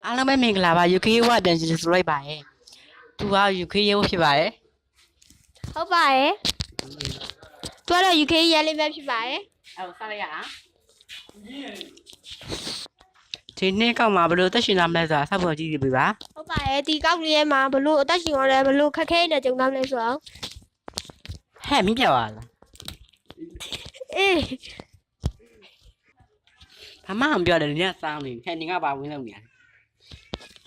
အားလုံးပဲမင်္ဂလာပါ UK ဝပြန်ရှင်ဆိုလိုက်ပါရဲ့သူက UK ရုပ်ဖြစ်ပါတယ်ဟုတ်ပါရဲ့သူကတော့ UK ရဲလေးပဲဖြစ်ပါရဲ့အဲ့တော့စလိုက်ရအောင်ဒီနေ့ကောက်မှာဘလို့တက်ရှင်လာမလဲဆိုတာဆောက်ဖို့ကြည့်ပြပါဟုတ်ပါရဲ့ဒီကောက်လေးရဲ့မှာဘလို့အသက်ရှင်ရလဲဘလို့ခက်ခဲနေကြုံတော့လဲဆိုတော့ဟဲ့မင်းပြောက်လာလားအေးဘာမှမပြောတယ်ညစောင်းနေဟဲ့နေကပါဝင်လို့နေရတယ်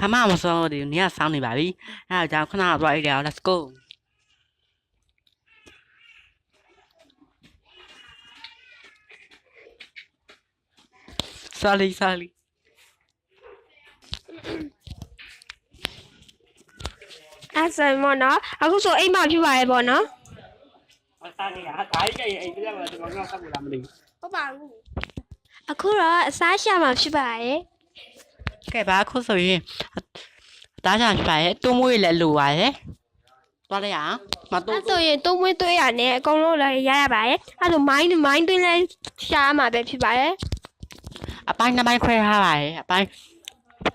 ဘာမှမစောင်းတယ်ညစောင်းနေပါပြီအဲ့ဒါကြောင့်ခဏသွားလိုက်တယ် let's go sorry အဲ့ဆိုမနော်အခုဆိုအိမ်မှာဖြစ်ပါရဲ့ပေါ့နော်အစားနေရဟာဒါကြီးရဲ့အိမ်ပြရမှာဒီကောင်ကဆောက်လာမလို့ဟုတ်ပါဘူးအခုတော့အစားရှာမှာဖြစ်ပါရဲ့ကဲပါအခုဆိုရင်တားချာဖြစ်ပါရဲ့တွန်းမွေးလည်းလိုပါရဲ့သွားလိုက်ရအောင်မတော့အဲ့ဆိုရင်တုံးမွေးသွေးရနဲ့အကုန်လုံးလည်းရရပါရဲ့အဲ့ဆိုမိုင်းတွင်းလည်းရှာမှာပဲဖြစ်ပါရဲ့အပိုင်းနှစ်ပိုင်းခွဲထားပါရဲ့အပိုင်း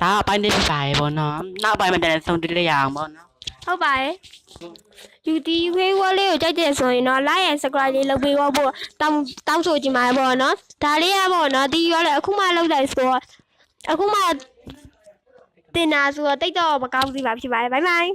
ဒါအပိုင်းတစ်ဖြစ်ပါရဲ့ပေါ့နော်နောက်ပိုင်းမှာတည်းဆုံးတိလိုက်ရအောင်ပေါ့နော်ဟုတ်ပါရဲ့ဒီUK ဝလေးကိုကြိုက်တယ်ဆိုရင်တော့ like and subscribe လေးလုပ်ပေးဖို့တောင်းဆိုကြပါပေါ့နော်ဒါလေးရပေါ့နော်ဒီရောလည်းအခုမှလုပ်လိုက်ဆိုတော့အခုမှတင်တာဆိုတော့တိတ်တော့မကောင်းစီပါဖြစ်ပါတယ်ဘိုင်ဘိုင်